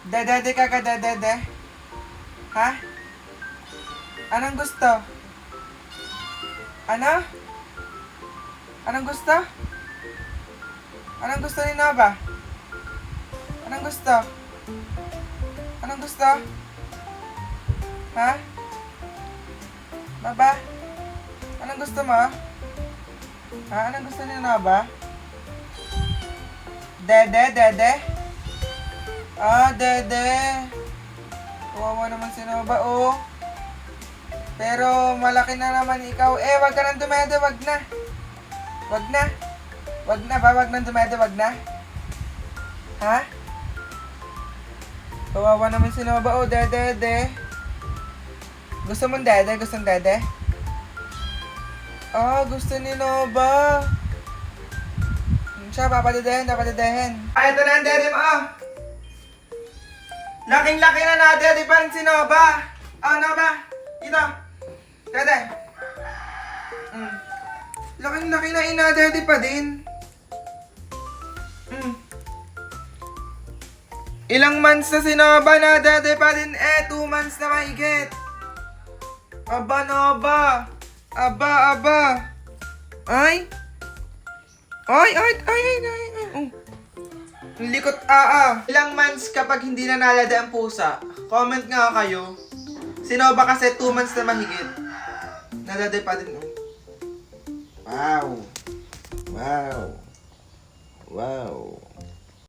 Dedede ka ka, dedede? Ha? Anong gusto? Ano? Anong gusto? Anong gusto ni Nova? Anong gusto? Anong gusto? Ha? Baba? Anong gusto mo? Ha? Anong gusto ni Nova? Dede, dede? Ah, dede. Kawawa naman si Nova, oh. Pero malaki na naman ikaw. Wag ka nang dumede, wag na. Wag na. Wag na ba? Wag nang dumede, wag na. Ha? Kawawa naman si Nova, oh. Dede, dede. Gusto mong dede? Gusto mong dede? Ah, gusto ni Nova. Siya, papadedehin, papadedehin. Ito na ang dede mo, oh. Laking-laki na na-dede pa rin si Nova. Oh, Nova. Ito. Dede. Laking-laki na ina-dede pa din. Ilang months na si Nova na-dede pa din. 2 months na mahigit. Aba, Nova. Aba, aba. Ay. Ay. Likot, Ilang months kapag hindi na nalada ang pusa? Comment nga kayo. Si Nova kasi 2 months na mahigit. Nalada pa din. Wow. Wow. Wow.